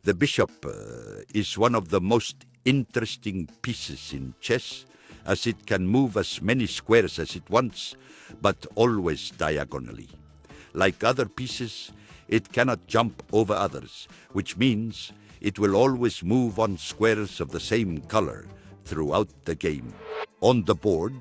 The bishop is one of the most interesting pieces in chess, as it can move as many squares as it wants, but always diagonally. Like other pieces, it cannot jump over others, which means it will always move on squares of the same color throughout the game. On the board,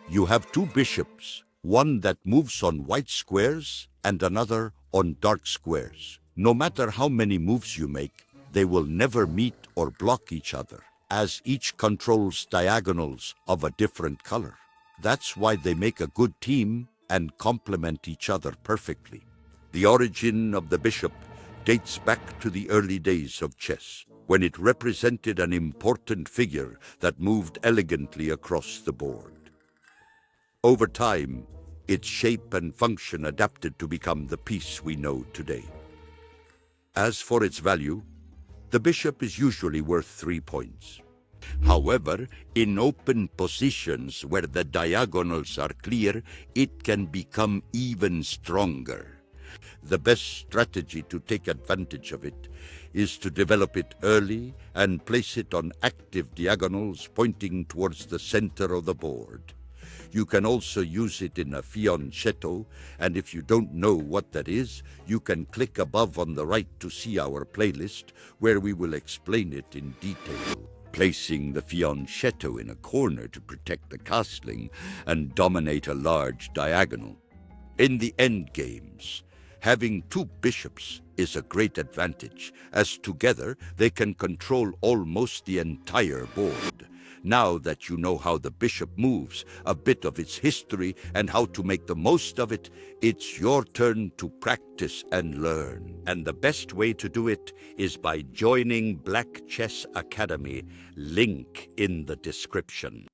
you have two bishops, one that moves on white squares and another on dark squares. No matter how many moves you make, they will never meet or block each other, as each controls diagonals of a different color. That's why they make a good team and complement each other perfectly. The origin of the bishop dates back to the early days of chess, when it represented an important figure that moved elegantly across the board. Over time, its shape and function adapted to become the piece we know today. As for its value, the bishop is usually worth 3 points. However, in open positions where the diagonals are clear, it can become even stronger. The best strategy to take advantage of it is to develop it early and place it on active diagonals pointing towards the center of the board. You can also use it in a fianchetto, and if you don't know what that is, you can click above on the right to see our playlist, where we will explain it in detail. Placing the fianchetto in a corner to protect the castling and dominate a large diagonal. In the endgames, having two bishops is a great advantage, as together they can control almost the entire board. Now that you know how the bishop moves, a bit of its history, and how to make the most of it, it's your turn to practice and learn. And the best way to do it is by joining BlackChess Academy, link in the description.